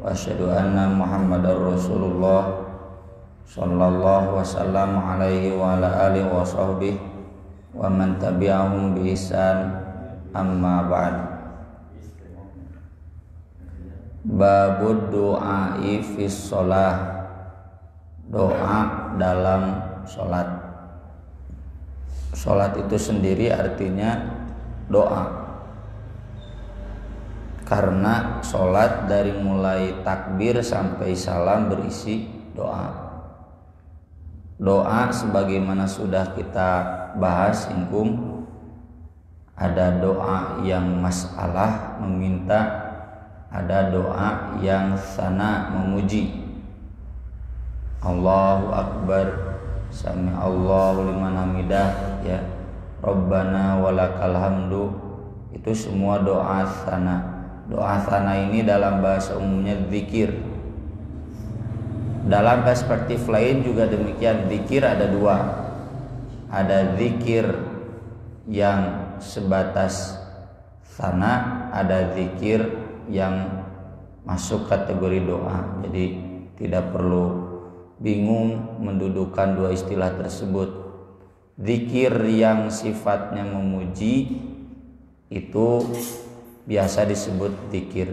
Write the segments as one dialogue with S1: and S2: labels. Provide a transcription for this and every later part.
S1: wa asyhadu anna Muhammadar Rasulullah sallallahu wasallam alaihi wa ala alihi wa sahbihi wa man tabi'ahum bi ihsan, amma ba'd. Babud du'ai fis shalah, doa dalam sholat. Sholat itu sendiri artinya doa, karena sholat dari mulai takbir sampai salam berisi doa. Doa sebagaimana sudah kita bahas ingkum, ada doa yang masalah meminta, ada doa yang sana memuji. Allahu Akbar, sami Allahu liman hamidah, ya Rabbana walakal hamdu, itu semua doa sana. Doa sana ini dalam bahasa umumnya zikir. Dalam perspektif lain juga demikian, zikir ada dua. Ada zikir yang sebatas sana, ada zikir yang masuk kategori doa. Jadi tidak perlu bingung mendudukan dua istilah tersebut. Zikir yang sifatnya memuji itu biasa disebut zikir,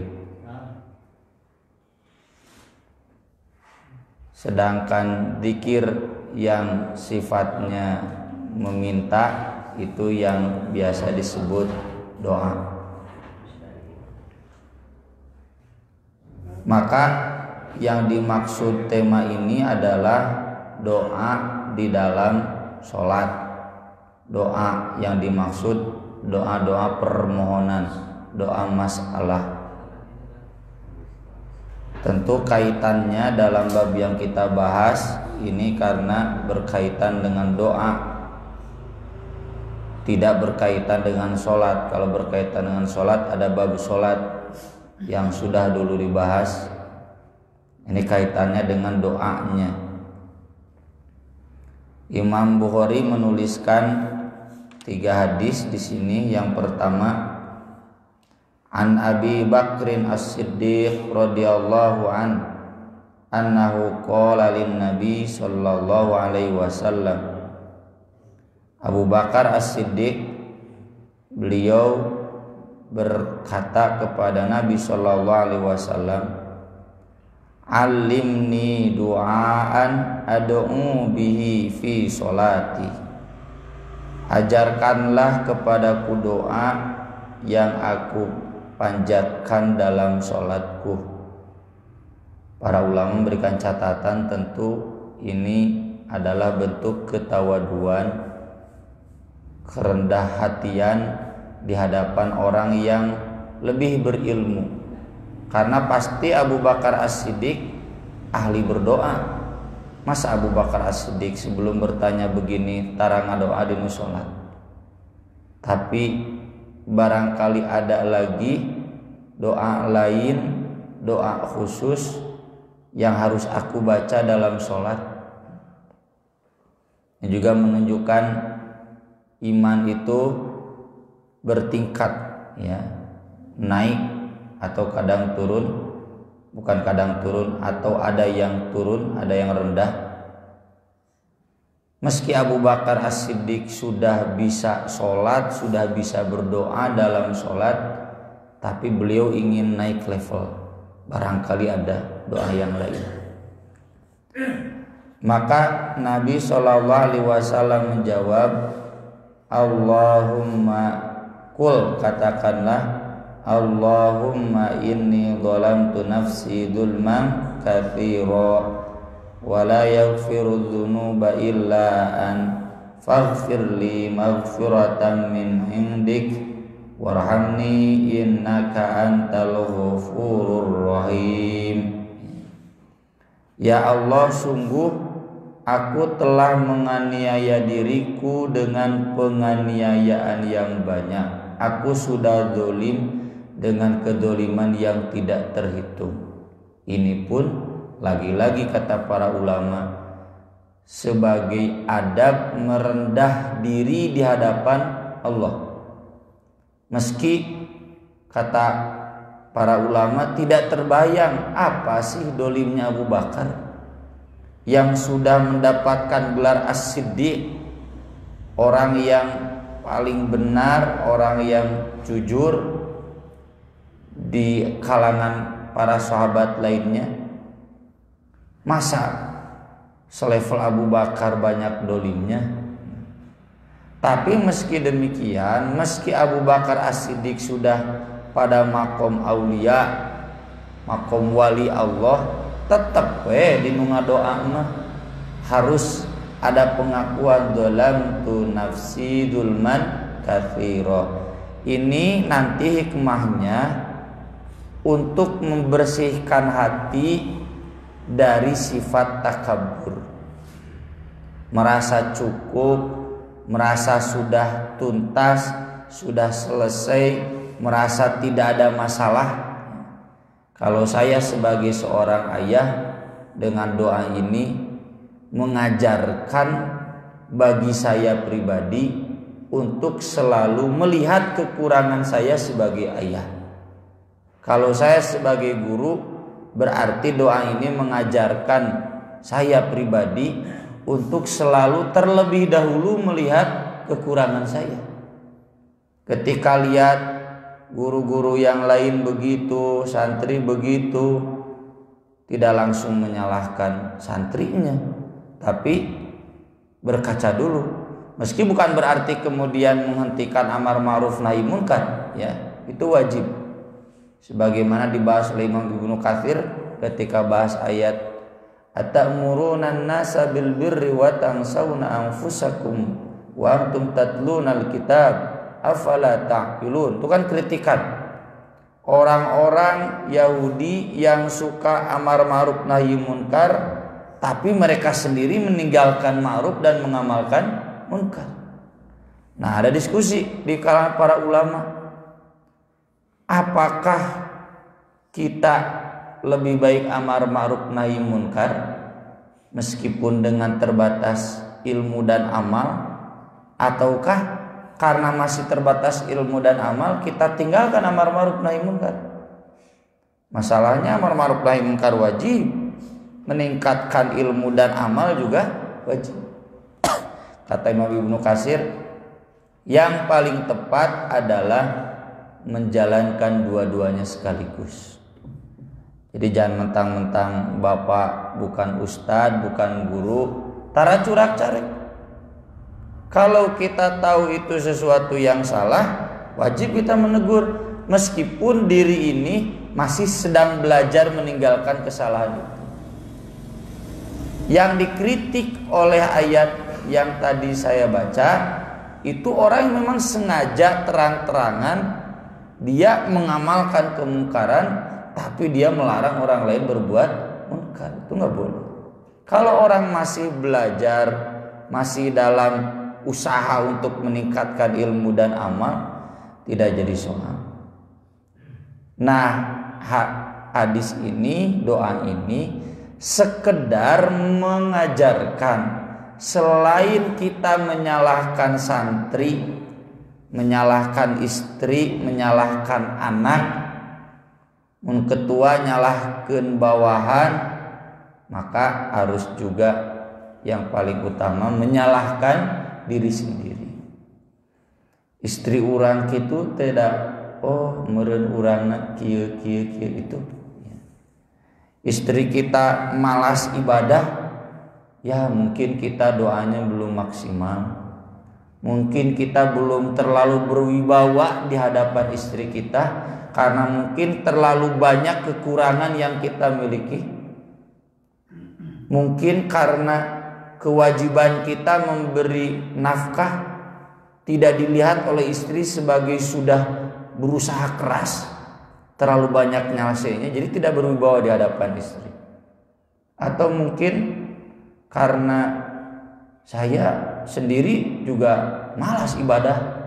S1: sedangkan zikir yang sifatnya meminta itu yang biasa disebut doa. Maka yang dimaksud tema ini adalah doa di dalam sholat. Doa yang dimaksud doa-doa permohonan, doa masalah. Tentu kaitannya dalam bab yang kita bahas ini karena berkaitan dengan doa, tidak berkaitan dengan sholat. Kalau berkaitan dengan sholat ada bab sholat yang sudah dulu dibahas. Ini kaitannya dengan doanya. Imam Bukhari menuliskan 3 hadis di sini. Yang pertama, An Abi Bakrin As-Siddiq radhiyallahu annahu qala lin Nabi sallallahu alaihi wasallam. Abu Bakar As-Siddiq, beliau berkata kepada Nabi sallallahu alaihi wasallam, "Alimni du'aan ad'u bihi fi sholati." Ajarkanlah kepadaku doa yang aku panjatkan dalam sholatku. Para ulama memberikan catatan, tentu ini adalah bentuk ketawaduan, kerendah hatian di hadapan orang yang lebih berilmu. Karena pasti Abu Bakar As-Siddiq ahli berdoa. Masa Abu Bakar As-Siddiq sebelum bertanya begini tarang doa di musola? Tapi barangkali ada lagi doa lain, doa khusus yang harus aku baca dalam sholat. Ini juga menunjukkan iman itu bertingkat, ya, naik atau kadang turun, bukan kadang turun, atau ada yang turun, ada yang rendah. Meski Abu Bakar As-Siddiq sudah bisa sholat, sudah bisa berdoa dalam sholat, tapi beliau ingin naik level. Barangkali ada doa yang lain. Maka Nabi SAW menjawab, Allahumma kul, katakanlah, Allahumma inni zalamtu nafsi dzulman katsira wa la yaghfiru dzunuba illa an faghfirli maghfiratan min indik warhamni innaka antal ghafurur rahim. Ya Allah, sungguh aku telah menganiaya diriku dengan penganiayaan yang banyak. Aku sudah zalim dengan kedzaliman yang tidak terhitung. Ini pun lagi-lagi kata para ulama sebagai adab merendah diri di hadapan Allah. Meski kata para ulama tidak terbayang apa sih dolimnya Abu Bakar yang sudah mendapatkan gelar As-Siddiq, orang yang paling benar, orang yang jujur di kalangan para sahabat lainnya. Masa selevel Abu Bakar banyak dolimnya? Tapi meski demikian, meski Abu Bakar As-Siddiq sudah pada makom aulia, makom wali Allah, tetap di nunga doa mah harus ada pengakuan dolamtu nafsi dulman katsira. Ini nanti hikmahnya untuk membersihkan hati dari sifat takabur, merasa cukup, merasa sudah tuntas, sudah selesai, merasa tidak ada masalah. Kalau saya sebagai seorang ayah dengan doa ini mengajarkan bagi saya pribadi untuk selalu melihat kekurangan saya sebagai ayah. Kalau saya sebagai guru, berarti doa ini mengajarkan saya pribadi untuk selalu terlebih dahulu melihat kekurangan saya. Ketika lihat guru-guru yang lain begitu, santri begitu, tidak langsung menyalahkan santrinya, tapi berkaca dulu. Meski bukan berarti kemudian menghentikan amar ma'ruf nahi munkar, ya, itu wajib. Sebagaimana dibahas oleh Imam Ibnu Katsir ketika bahas ayat atamuruna an-nasa bil birri wa tansawna anfusakum wa antum tatlunal kitab afala ta'qilun. Itu kan kritikan orang-orang Yahudi yang suka amar ma'ruf nahi munkar, tapi mereka sendiri meninggalkan ma'ruf dan mengamalkan munkar. Nah, ada diskusi di kalangan para ulama, apakah kita lebih baik amar ma'ruf nahi munkar meskipun dengan terbatas ilmu dan amal, ataukah karena masih terbatas ilmu dan amal kita tinggalkan amar ma'ruf nahi munkar? Masalahnya amar ma'ruf nahi munkar wajib, meningkatkan ilmu dan amal juga wajib. Kata Imam Ibnu Katsir, yang paling tepat adalah menjalankan dua-duanya sekaligus. Jadi jangan mentang-mentang bapak bukan ustadz, bukan guru, tara curak carek. Kalau kita tahu itu sesuatu yang salah, wajib kita menegur, meskipun diri ini masih sedang belajar meninggalkan kesalahan itu. Yang dikritik oleh ayat yang tadi saya baca, itu orang yang memang sengaja terang-terangan dia mengamalkan kemungkaran, tapi dia melarang orang lain berbuat munkar. Itu nggak boleh. Kalau orang masih belajar, masih dalam usaha untuk meningkatkan ilmu dan amal, tidak jadi soal. Nah, hadis ini, doa ini sekedar mengajarkan, selain kita menyalahkan santri, menyalahkan istri, menyalahkan anak, mun ketua nyalahkeun bawahan, maka harus juga yang paling utama menyalahkan diri sendiri. Istri urang kitu tidak, oh meureun urangna kieu itu. Istri kita malas ibadah, ya mungkin kita doanya belum maksimal, mungkin kita belum terlalu berwibawa di hadapan istri kita, karena mungkin terlalu banyak kekurangan yang kita miliki. Mungkin karena kewajiban kita memberi nafkah tidak dilihat oleh istri sebagai sudah berusaha keras, terlalu banyak nyelesainya, jadi tidak berwibawa di hadapan istri. Atau mungkin karena saya sendiri juga malas ibadah.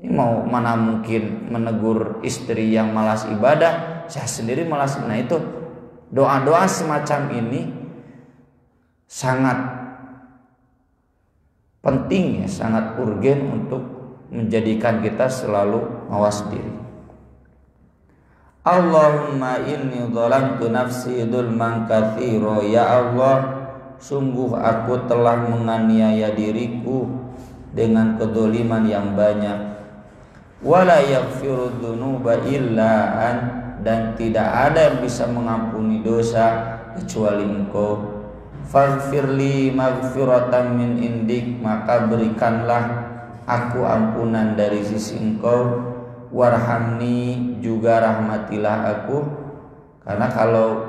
S1: Ini mau mana mungkin menegur istri yang malas ibadah, saya sendiri malas. Nah itu doa-doa semacam ini sangat penting, ya, sangat urgen untuk menjadikan kita selalu mawas diri. Allahumma inni zalamtu nafsi dzulman katsira. Ya Allah, sungguh aku telah menganiaya diriku dengan kedzaliman yang banyak. Wala yaghfiru dzunuba illa an, dan tidak ada yang bisa mengampuni dosa kecuali Engkau. Faghfirli maghfiratan min indik, maka berikanlah aku ampunan dari sisi Engkau. Warhamni, juga rahmatilah aku, karena kalau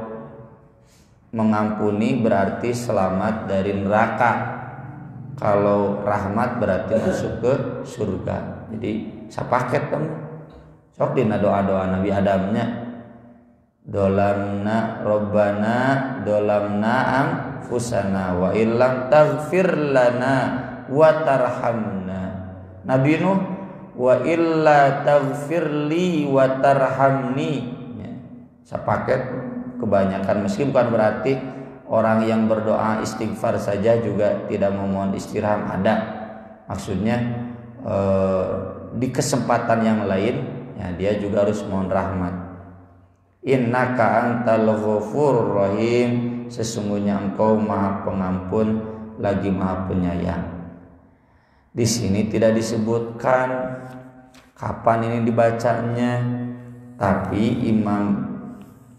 S1: mengampuni berarti selamat dari neraka, kalau rahmat berarti masuk ke surga. Jadi sapaket kamu sok dina doa-doa Nabi Adamnya, dolamna robbana dolamna anfusana wa illam taghfir lana wa tarhamna. Nabi Nuh, wa illa taghfirli wa tarhamni, ya, sapaket kebanyakan. Meski bukan berarti orang yang berdoa istighfar saja juga tidak memohon istirham, ada maksudnya di kesempatan yang lain ya dia juga harus mohon rahmat. Innaka antal ghafurur rahim, sesungguhnya Engkau Maha Pengampun lagi Maha Penyayang. Di sini tidak disebutkan kapan ini dibacanya, tapi Imam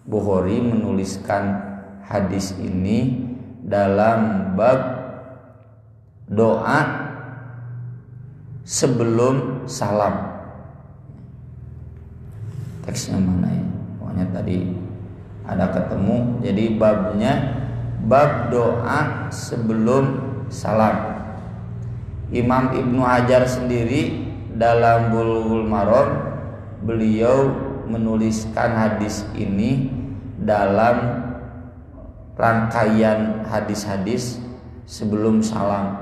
S1: Bukhari menuliskan hadis ini dalam bab doa sebelum salam. Teksnya mana ya? Pokoknya tadi ada ketemu. Jadi babnya bab doa sebelum salam. Imam Ibnu Hajar sendiri dalam Bulughul Maram, beliau menuliskan hadis ini dalam rangkaian hadis-hadis sebelum salam.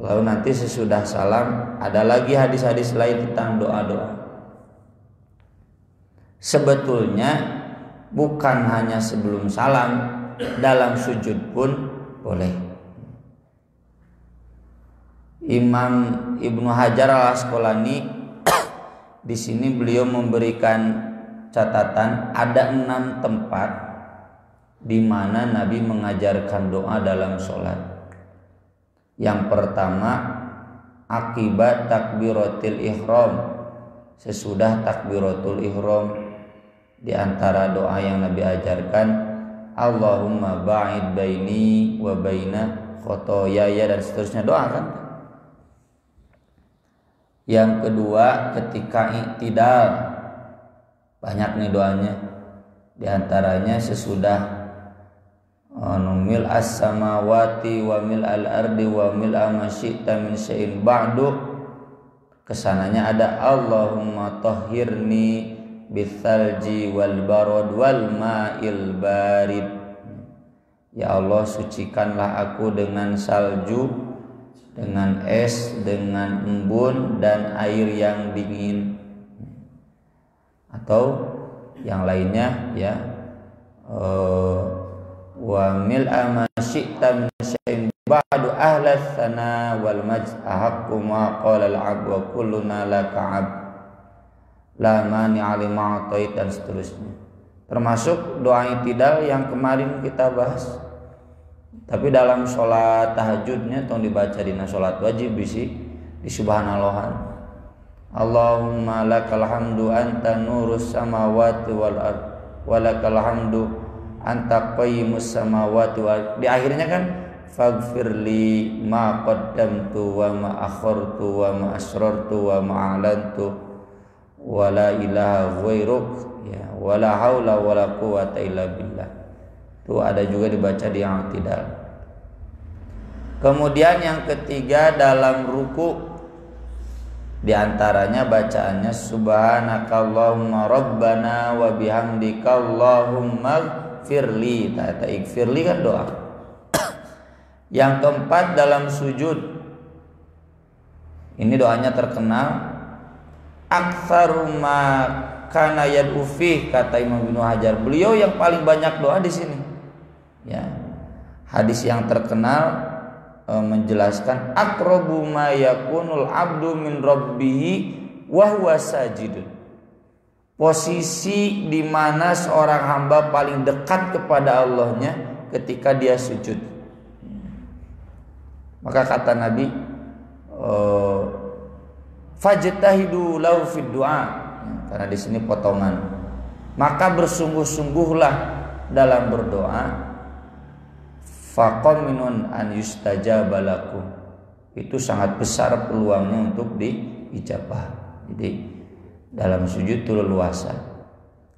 S1: Lalu nanti sesudah salam ada lagi hadis-hadis lain tentang doa-doa. Sebetulnya bukan hanya sebelum salam, dalam sujud pun boleh. Imam Ibnu Hajar Al-Asqalani di sini beliau memberikan catatan ada 6 tempat di mana Nabi mengajarkan doa dalam sholat. Yang pertama, akibat takbiratul ihram, sesudah takbiratul ihram. Di antara doa yang Nabi ajarkan, Allahumma ba'id baini wa baina khotoyaya, dan seterusnya, doa kan. Yang kedua, ketika i'tidal, banyak nih doanya. Di antaranya sesudah mil as-samawati wa mil al-ardi wa mil ma syi'ta min syai'in ba'du, kesananya ada Allahumma tahhirni bithalji wal barad wal ma'il barid. Ya Allah, sucikanlah aku dengan salju, dengan es, dengan embun, dan air yang dingin. Atau yang lainnya ya, wa mil'a ma syi'ta min syai'in ba'du ahlas sana wal majd ahaqqu ma qala al-'abd wa kulluna laka 'abd la mani'a lima a'tait, dan seterusnya. Termasuk doa i'tidal yang kemarin kita bahas. Tapi dalam sholat tahajudnya tong dibaca dina sholat wajib bisi di subhanallahan. Allahumma lakal hamdu anta nurus samawati wal ard wa lakal hamdu anta qayyimus samawati wal. Di akhirnya kan faghfirli ma qaddamtu wa ma akhartu wa ma asrartu wa ma a'lantu wa la ilaha ghairuk, ya, wa la haula wa la quwwata illa billah. Itu ada juga dibaca di i'tidal. Kemudian yang ketiga, dalam ruku, di antaranya bacaannya subhanakallahumma rabbana wa bihamdika allahumma firli. Tata ikfirli kan doa. Yang keempat, dalam sujud, ini doanya terkenal, aktsaru ma kana yad'u fi, kata Imam Ibnu Hajar, beliau yang paling banyak doa di sini. Ya, hadis yang terkenal menjelaskan aqrabu ma yakunul abdu min rabbih wa huwa sajidun. posisi di mana seorang hamba paling dekat kepada Allahnya ketika dia sujud. Maka kata Nabi, fajtahidu lahu fid du'a, karena di sini potongan. Maka bersungguh-sungguhlah dalam berdoa, faqaminun an yustajaba lakum. Itu sangat besar peluangnya untuk diijabah. Jadi dalam sujud itu leluasa.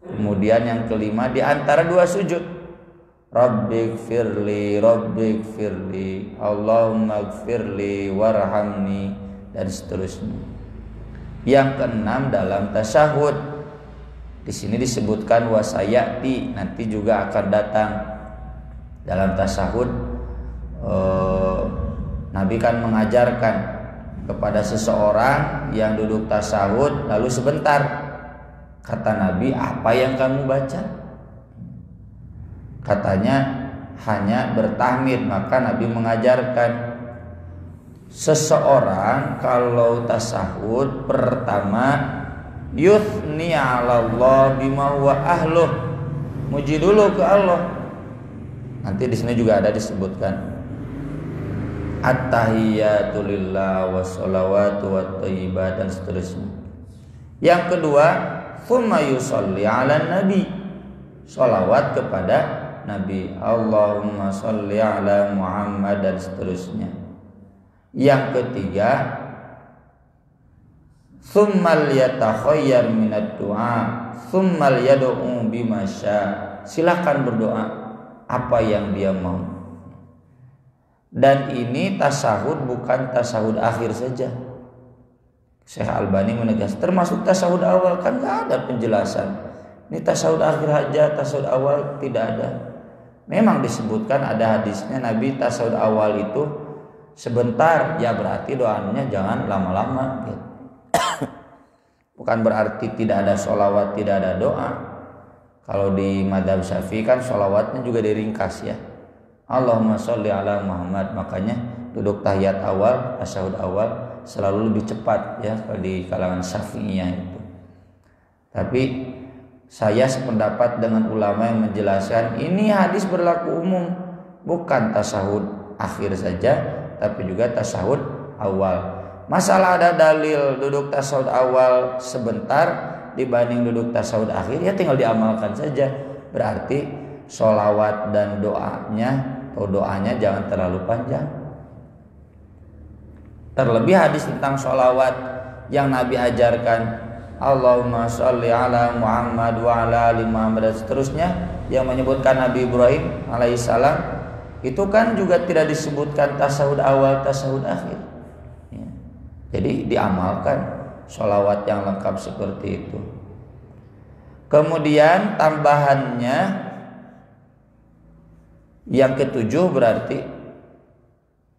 S1: Kemudian yang kelima, di antara dua sujud, Rabbighfirli, Rabbighfirli, Allahumma gfirli warhamni, dan seterusnya. Yang keenam, dalam tasyahud. Di sini disebutkan wasayati, nanti juga akan datang. Dalam tasyahud Nabi kan mengajarkan kepada seseorang yang duduk tasyahud lalu sebentar, kata Nabi, apa yang kamu baca? Katanya hanya bertahmid. Maka Nabi mengajarkan seseorang kalau tasyahud pertama yuthni 'ala Allah bima huwa ahluh, muji dulu ke Allah. Nanti di sini juga ada disebutkan at-tahiyyatu lillah wassalawatu wathayyibat, dan seterusnya. Yang kedua, tsumma yusolli 'alan nabi, sholawat kepada Nabi, Allahumma sholli 'ala Muhammad, dan seterusnya. Yang ketiga, tsumma liyatakhayyar minad du'a, tsumma yad'u bima syaa, silakan berdoa apa yang dia mau. Dan ini tasyahud bukan tasyahud akhir saja. Syekh Albani menegaskan termasuk tasyahud awal, kan nggak ada penjelasan. Ini tasyahud akhir aja, tasyahud awal tidak ada. Memang disebutkan ada hadisnya Nabi tasyahud awal itu sebentar, ya berarti doanya jangan lama-lama gitu. Bukan berarti tidak ada sholawat, tidak ada doa. Kalau di madhab Syafi'i kan sholawatnya juga diringkas ya, Allahumma sholli ala Muhammad. Makanya duduk tahiyat awal, tasyahud awal selalu lebih cepat ya kalau di kalangan Syafi'iyah itu. Tapi saya sependapat dengan ulama yang menjelaskan ini hadis berlaku umum, bukan tasyahud akhir saja tapi juga tasyahud awal. Masalah ada dalil duduk tasyahud awal sebentar dibanding duduk tasyahud akhir, ya tinggal diamalkan saja. Berarti sholawat dan doanya jangan terlalu panjang. Terlebih hadis tentang sholawat yang Nabi ajarkan, Allahumma sholli ala Muhammad wa ala ali Muhammad, dan seterusnya, yang menyebutkan Nabi Ibrahim alaihissalam, itu kan juga tidak disebutkan tasyahud awal, tasyahud akhir ya. Jadi diamalkan sholawat yang lengkap seperti itu. Kemudian tambahannya yang ketujuh, berarti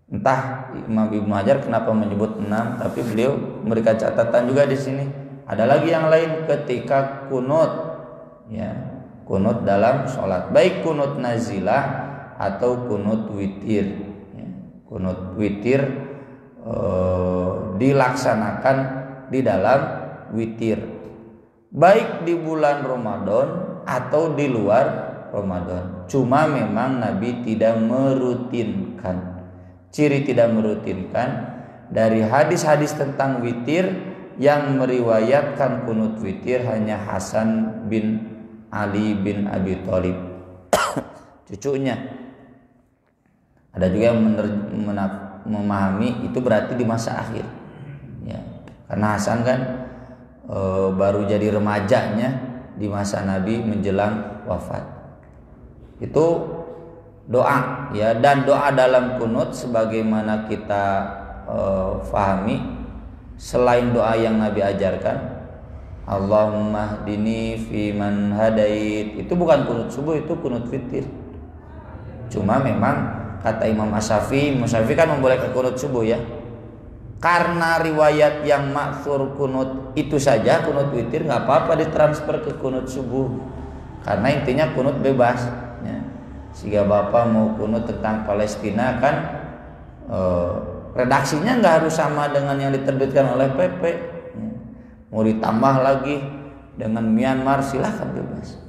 S1: entah Imam Ibnu Hajar kenapa menyebut 6, tapi beliau memberikan catatan juga di sini. Ada lagi yang lain ketika kunut ya, kunut dalam sholat, baik kunut nazilah atau kunut witir ya. Kunut witir dilaksanakan di dalam witir, baik di bulan Ramadan atau di luar Ramadan. Cuma memang Nabi tidak merutinkan. Ciri tidak merutinkan dari hadis-hadis tentang witir yang meriwayatkan kunut witir hanya Hasan bin Ali bin Abi Thalib cucunya. Ada juga yang memahami itu berarti di masa akhir ya, karena Hasan kan baru jadi remajanya di masa Nabi menjelang wafat. Itu doa ya, dan doa dalam kunut sebagaimana kita fahami, selain doa yang Nabi ajarkan, Allahumma hdini fi man hadait, itu bukan kunut subuh, itu kunut witir. Cuma memang kata Imam Asy-Syafi'i, kan membolehkan kunut subuh ya, karena riwayat yang maksur kunut itu saja, kunut witir nggak apa-apa ditransfer ke kunut subuh, karena intinya kunut bebas ya. Sehingga Bapak mau kunut tentang Palestina kan redaksinya nggak harus sama dengan yang diterbitkan oleh PP ya. Mau ditambah lagi dengan Myanmar silahkan bebas.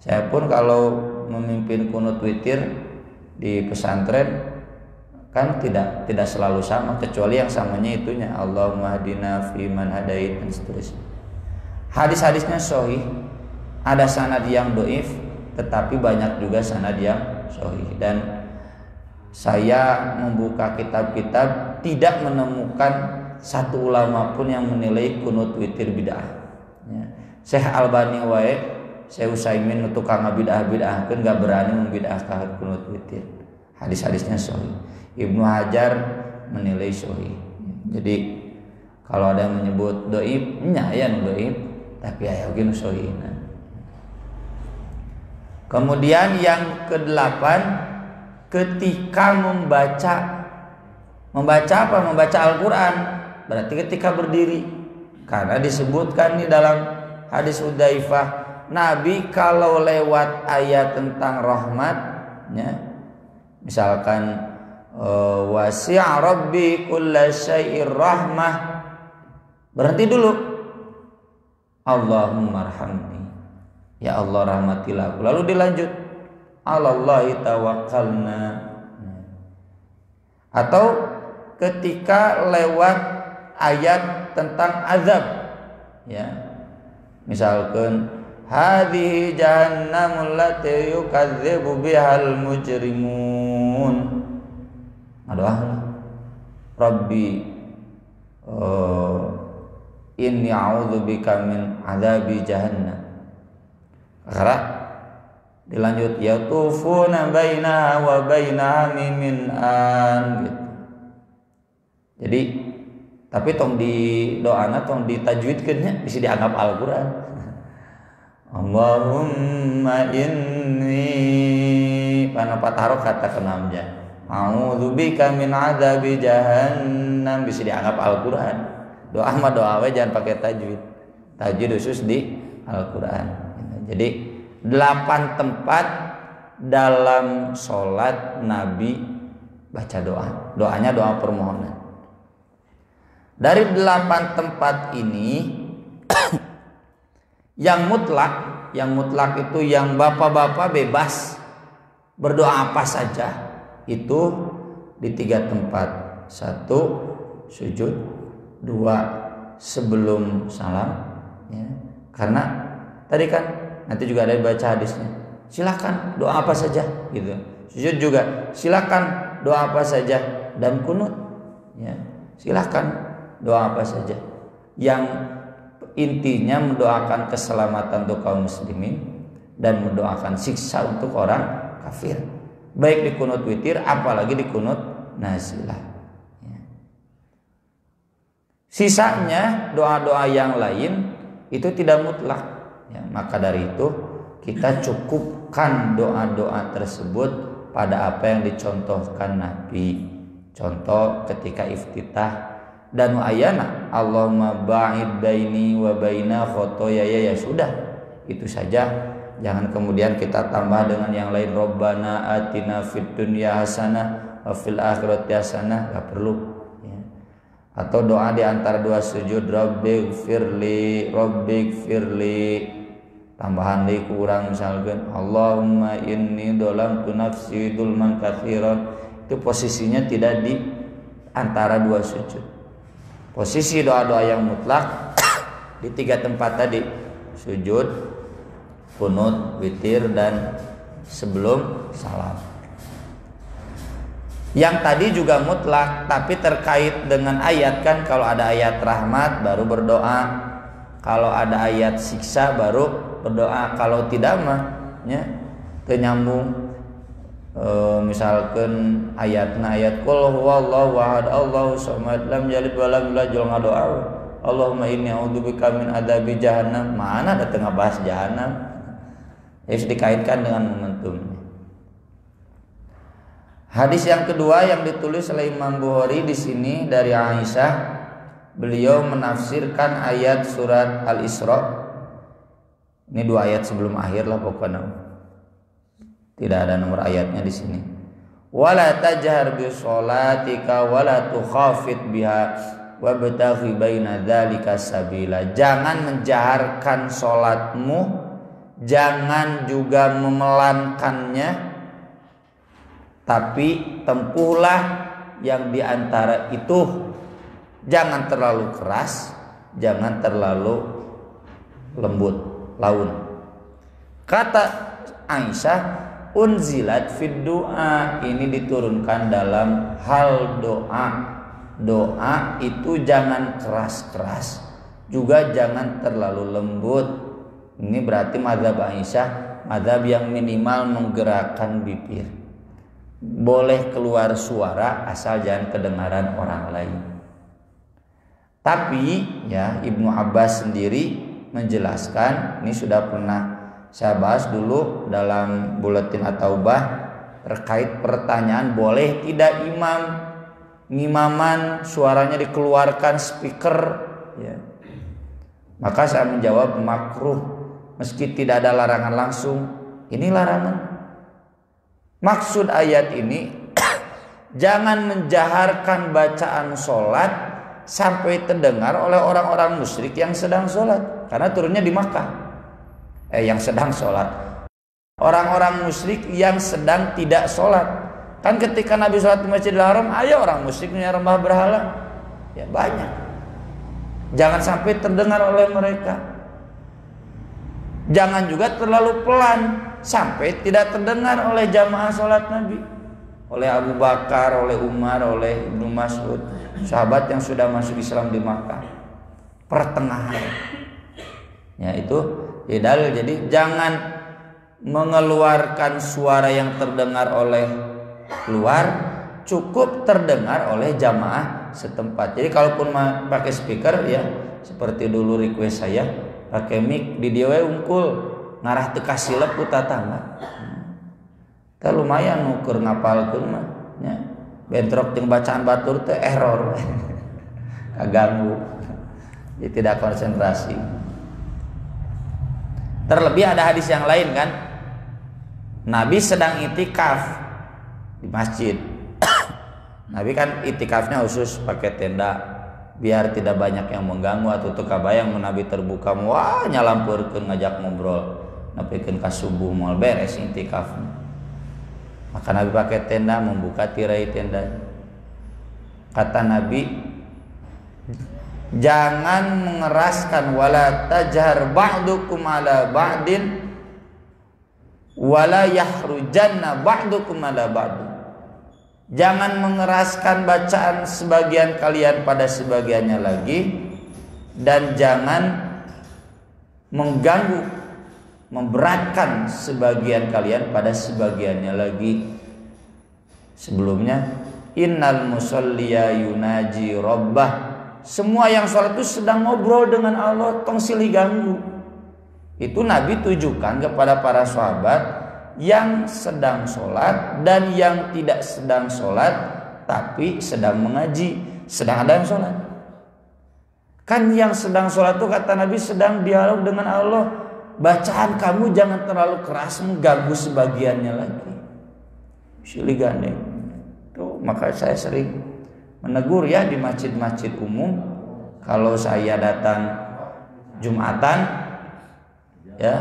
S1: Saya pun kalau memimpin kunut witir di pesantren kan tidak selalu sama, kecuali yang samanya itunya Allahumma hadina fi man hadait dan seterusnya. Hadis-hadisnya sahih, ada sanad yang dhaif, tetapi banyak juga sanad yang sahih. Dan saya membuka kitab-kitab tidak menemukan satu ulama pun yang menilai kunut witir bid'ah. Ya. Syekh Albani wae, Syekh Utsaimin tukang bid'ah-bid'ah kan gak berani membid'ahkan kunut witir. Hadis-hadisnya sahih. Ibnu Hajar menilai sahih. Jadi kalau ada yang menyebut dhaif, nya aya nu dhaif, tapi aya oge nu sahih. Kemudian yang ke-8, ketika membaca apa? Membaca Al-Qur'an, berarti ketika berdiri. Karena disebutkan di dalam hadis Hudzaifah, Nabi kalau lewat ayat tentang rahmat, ya, misalkan wasi'a rabbi kulla syai'ir rahmah, berhenti dulu, Allahumma arhamni, ya Allah rahmatilah aku. Lalu dilanjut, alallahi tawakkalna. Atau ketika lewat ayat tentang azab, ya, misalkan hadhihi jahannamul lati yukadzibu bihal mujrimun, doa Rabbi inni a'udzubika min adzabi jahannam. Karena dilanjut yatufuna bainaha wa baina hamimin an gitu. Jadi tapi tong di doana tong ditajwidkeun nya bisa dianggap Al-Qur'an. Allahumma inni panapa taruh kata kenamja. A'udzubika min adzabi jahannam bisa dianggap Al-Qur'an. Doa mah doa we jangan pakai tajwid. Tajwid khusus di Al-Qur'an. Jadi 8 tempat dalam sholat Nabi baca doa. Doanya doa permohonan. Dari 8 tempat ini yang mutlak itu yang bapak-bapak bebas berdoa apa saja, itu di 3 tempat. 1 sujud, 2 sebelum salam, ya. Karena tadi kan nanti juga ada baca hadisnya, silakan doa apa saja gitu. Sujud juga silakan doa apa saja, dan kunut, ya, silakan doa apa saja. Yang intinya mendoakan keselamatan untuk kaum muslimin dan mendoakan siksa untuk orang kafir, baik di kunut witir apalagi di kunut nazilah, ya. Sisanya doa-doa yang lain itu tidak mutlak, ya. Maka dari itu kita cukupkan doa-doa tersebut pada apa yang dicontohkan Nabi. Contoh ketika iftitah dan ayana Allahumma ba'id baini wa baina khotoyaya, ya sudah, itu saja. Jangan kemudian kita tambah dengan yang lain, Rabbana atina fid dunya hasanah wa fil akhirati hasanah, enggak perlu, ya. Atau doa di antara 2 sujud, Rabbighfirli tambahan li kurang misalkan Allahumma inni dolamtu nafsi dzulman katsiran, itu posisinya tidak di antara 2 sujud. Posisi doa-doa yang mutlak di 3 tempat tadi, sujud, kunut, witir, dan sebelum salam. Yang tadi juga mutlak, tapi terkait dengan ayat kan, kalau ada ayat rahmat baru berdoa, kalau ada ayat siksa baru berdoa, kalau tidak mah, ya, ternyambung. Misalkan ayat qul huwallahu ahad Allahu samad lam yalid wa lam yulad, ngadoa Allahumma inni a'udzubika min adzabi jahannam, mana ada tengah bahas jahannam, harus dikaitkan dengan momentum. Hadis yang kedua yang ditulis oleh Imam Bukhari di sini dari Aisyah, beliau menafsirkan ayat surat Al-Isra. Ini 2 ayat sebelum akhir lah pokoknya. Tidak ada nomor ayatnya di sini. Wala tajhar bi sholatika wala tukhafit biha wabtaghi baina dzalika sabila. Jangan menjaharkan salatmu, jangan juga memelankannya, tapi tempuhlah yang diantara itu. Jangan terlalu keras, jangan terlalu lembut, laun. Kata Aisyah, unzilat fid du'a, ini diturunkan dalam hal doa. Doa itu jangan keras-keras, juga jangan terlalu lembut. Ini berarti mazhab Aisyah, mazhab yang minimal menggerakkan bibir. Boleh keluar suara asal jangan kedengaran orang lain. Tapi ya Ibnu Abbas sendiri menjelaskan, ini sudah pernah saya bahas dulu dalam buletin At-Taubah terkait pertanyaan boleh tidak imam ngimaman suaranya dikeluarkan speaker ya. Maka saya menjawab makruh meski tidak ada larangan langsung. Ini larangan. Maksud ayat ini jangan menjaharkan bacaan sholat sampai terdengar oleh orang-orang musyrik yang sedang sholat, karena turunnya di Makkah. Yang sedang sholat, orang-orang musyrik yang sedang tidak sholat. Kan ketika Nabi sholat di Masjidil Haram, ayo orang musyrik menyembah berhala, ya banyak. Jangan sampai terdengar oleh mereka. Jangan juga terlalu pelan sampai tidak terdengar oleh jamaah sholat Nabi, oleh Abu Bakar, oleh Umar, oleh Ibnu Mas'ud, sahabat yang sudah masuk Islam di Makkah. Pertengahan. Ya itu dalil. Jadi jangan mengeluarkan suara yang terdengar oleh luar, cukup terdengar oleh jamaah setempat. Jadi kalaupun pakai speaker ya seperti dulu request saya, pakai mic di dia unggul ngarah teka silep ku tatangga. Teh lumayan ngukur ngapalkeun mah nya. Bentrok jeung bacaan batur teh error. Kaganggu. Jadi tidak konsentrasi. Terlebih ada hadis yang lain kan. Nabi sedang itikaf di masjid. Nabi kan itikafnya khusus pakai tenda biar tidak banyak yang mengganggu atau teu kabayang mun Nabi terbuka wah nyalampurkeun ngajak ngobrol. Napikeun ka subuh moal beres itikaf. Maka Nabi pakai tenda membuka tirai tenda. Kata Nabi, jangan mengeraskan wala tajhar ba'dukum ala ba'din wala yahrujanna ba'dukum ala ba'din. Jangan mengeraskan bacaan sebagian kalian pada sebagiannya lagi, dan jangan mengganggu, memberatkan sebagian kalian pada sebagiannya lagi. Sebelumnya, innal musalliya yunaji rabbah. Semua yang sholat itu sedang ngobrol dengan Allah, tong silih ganggu. Itu Nabi tujukan kepada para sahabat yang sedang sholat dan yang tidak sedang sholat tapi sedang mengaji, sedang ada yang sholat. Kan yang sedang sholat itu kata Nabi sedang dialog dengan Allah. Bacaan kamu jangan terlalu keras mengganggu sebagiannya lagi. Silih gandeng. Tuh, maka saya sering menegur ya di masjid-masjid umum. Kalau saya datang Jumatan ya,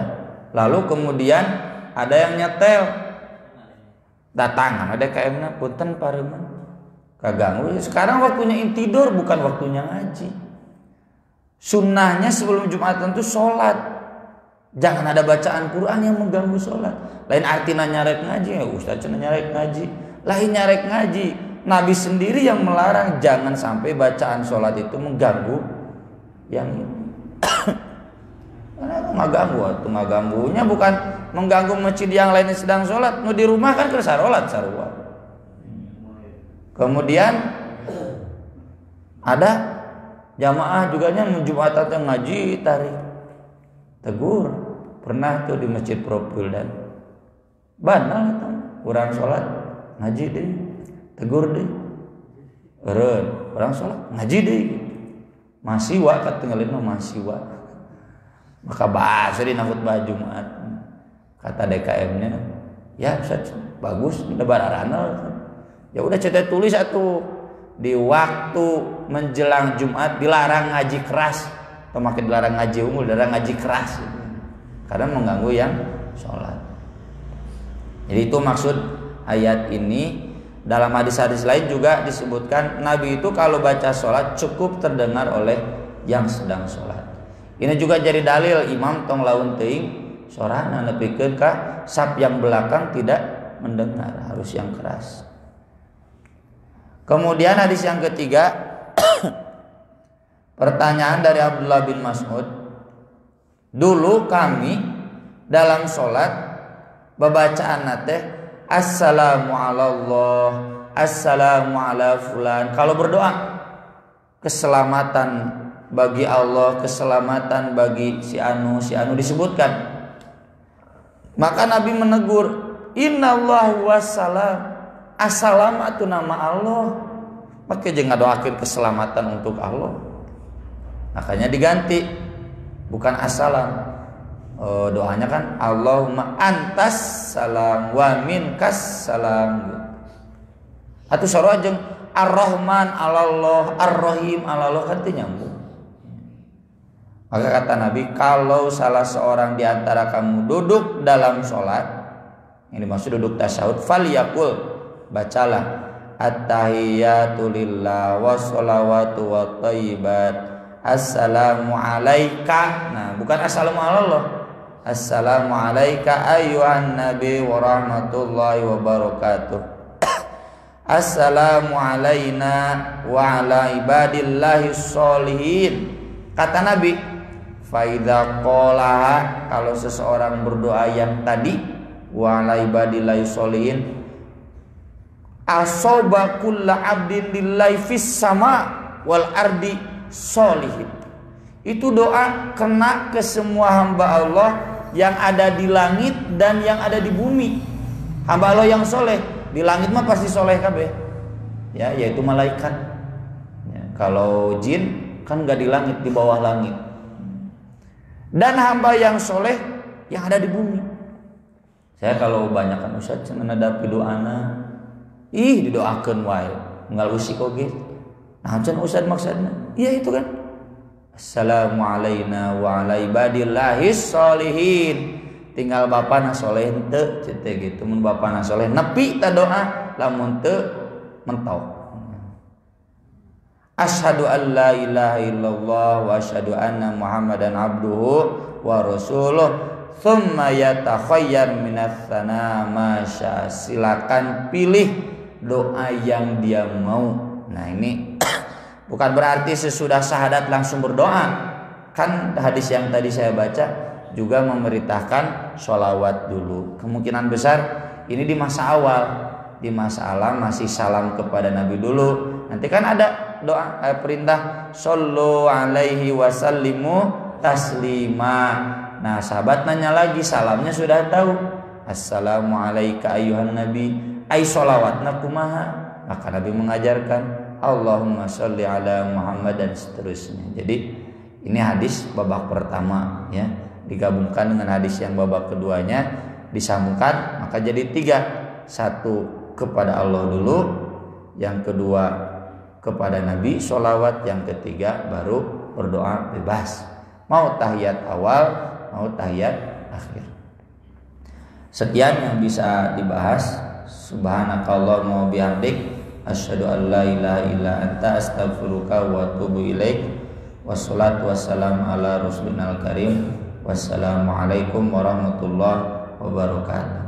S1: lalu kemudian ada yang nyetel datang ada KM-na punten pareman kaganggu. Sekarang waktunya tidur bukan waktunya ngaji. Sunnahnya sebelum Jumatan itu sholat. Jangan ada bacaan Quran yang mengganggu sholat. Lain artinya nyarek ngaji ya Ustaz cenah nyarek ngaji. Lain nyarek ngaji. Nabi sendiri yang melarang jangan sampai bacaan sholat itu mengganggu yang karena ngaganggu atau ngaganggunya bukan mengganggu masjid yang lain yang sedang sholat. Nu di rumah kan keur sarolat sarua. Kemudian ada jamaah juga nya Jumatan ngaji tarik. Tegur, pernah tuh di masjid Propil dan banal tuh, orang sholat ngaji deh, tegur deh, orang sholat ngaji deh, masih wa ketinggalin mah masih wa, maka bahasa di nangkut baju Jumat, kata DKM-nya, ya Ustaz, bagus, lebaran, ya udah cetek tulis satu, di waktu menjelang Jumat dilarang ngaji keras, atau makin dilarang ngaji unggul, dilarang ngaji keras gitu. Karena mengganggu yang sholat. Jadi itu maksud ayat ini. Dalam hadis-hadis lain juga disebutkan Nabi itu kalau baca sholat cukup terdengar oleh yang sedang sholat. Ini juga jadi dalil imam tong laun teuing sorana nepikeun ka saf yang belakang tidak mendengar, harus yang keras. Kemudian hadis yang ketiga, pertanyaan dari Abdullah bin Mas'ud, dulu kami dalam sholat babacaan teh assalamu ala Allah, assalamu ala fulan. Kalau berdoa keselamatan bagi Allah, keselamatan bagi si anu disebutkan. Maka Nabi menegur, innallahu wassalam, assalamatu nama Allah. Maka jangan doakan keselamatan untuk Allah. Makanya diganti, bukan assalam. Doanya kan Allahumma antas salam wa minkas salam. Atau sarua jeung Ar-Rahman alallah, Ar-Rahim alallah, kan teu nyambung. Maka kata Nabi, kalau salah seorang di antara kamu duduk dalam sholat, ini maksud duduk tasyahud, falyaqul, bacalah at-tahiyatu lillah wassalawatu wathayyibat assalamu alaika. Nah, bukan assalamu alallah. Assalamu alaika ayyuhan nabi wa rahmatullahi wa barakatuh. Assalamu alaina wa ala ibadillahi sholihin. Kata Nabi, faidha qolaha, kalau seseorang berdoa yang tadi wa ala ibadillahi sholihin, asoba kulla abdin lillahi fis sama wal ardi sholihin. Itu doa kena ke semua hamba Allah yang ada di langit dan yang ada di bumi. Hamba Allah yang soleh, di langit mah pasti soleh kabeh, ya, yaitu malaikat. Ya, kalau jin kan nggak di langit, di bawah langit. Dan hamba yang soleh yang ada di bumi. Saya kalau banyak kan Ustaz cenah nadapi doana, didoakeun wae, unggal usik oge. Nah, cenah Ustaz maksudna, iya itu kan. Assalamu alaina wa ala ibadillahis sholihin. Tinggal bapana soleh henteu ceute gitu. Mun bapana soleh nepi ta doa, lamun teu mentok. Asyhadu an la ilaha illallah wa asyhadu anna Muhammadan abduhu wa rasuluh. Tsumma yatakhayyar minas sana ma syaa. Silakan pilih doa yang dia mau. Nah, ini bukan berarti sesudah syahadat langsung berdoa. Kan hadis yang tadi saya baca juga memerintahkan sholawat dulu. Kemungkinan besar ini di masa awal. Di masa alam masih salam kepada Nabi dulu. Nanti kan ada doa perintah sallu alaihi wasallimu taslima. Nah, sahabat nanya lagi, salamnya sudah tahu. Assalamu alayka ayyuhan nabi. Ai sholawatna kumaha? Maka Nabi mengajarkan Allahumma sholli ala Muhammad dan seterusnya. Jadi ini hadis babak pertama, ya, digabungkan dengan hadis yang babak keduanya, disambungkan, maka jadi 3. 1 kepada Allah dulu, yang kedua kepada Nabi sholawat, yang ketiga baru berdoa bebas. Mau tahiyat awal, mau tahiyat akhir. Sekian yang bisa dibahas. Subhanakallahumma wa bihamdik, asyhadu an la ilaha illa anta, astaghfiruka wa atubu ilaik. Wassalatu wassalamu ala rasulina al-karim. Wassalamualaikum warahmatullahi wabarakatuh.